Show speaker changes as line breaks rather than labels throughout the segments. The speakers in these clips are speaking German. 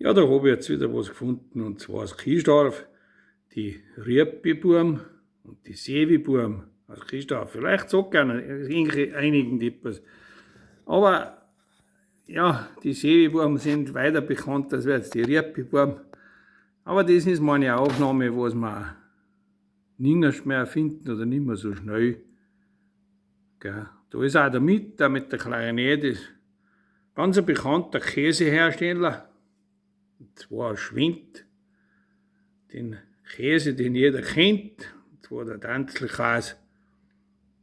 Ja, da habe ich jetzt wieder was gefunden, und zwar aus Kiesdorf, die Riepiburm und die Seewiburm aus Kiesdorf. Vielleicht sagt einigen etwas. Aber ja, die Seewiburm sind weiter bekannt als jetzt die Riepiburm. Aber das ist meine Aufnahme, was wir nirgends mehr finden oder nicht mehr so schnell. Gell. Da ist auch der mit der Klarinette, ganz ein bekannter Käsehersteller, und zwar Schwind. Den Käse, den jeder kennt, und zwar der Danzelkäse,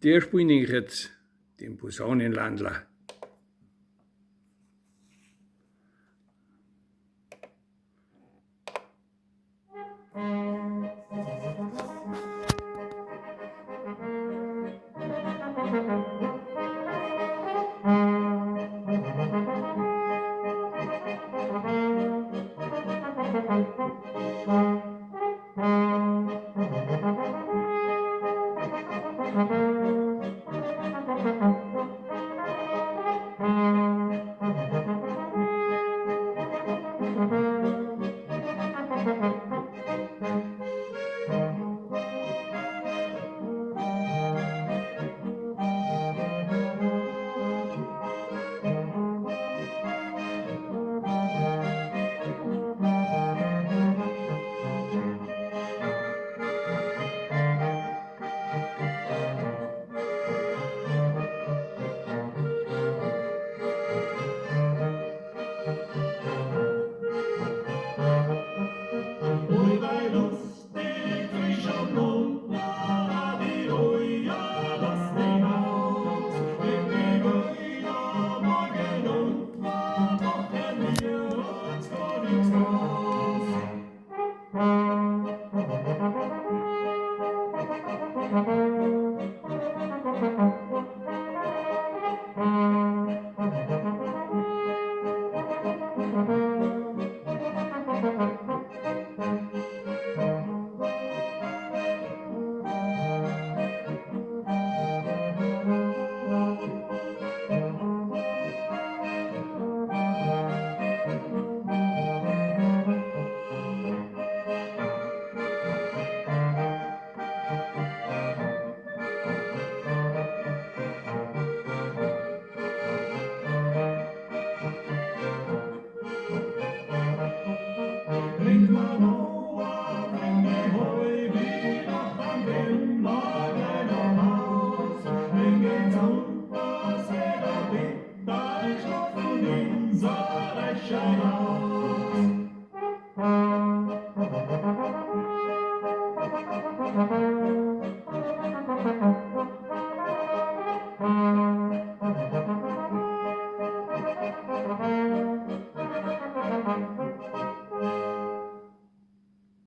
der spielt ich jetzt den Posaunenlandler.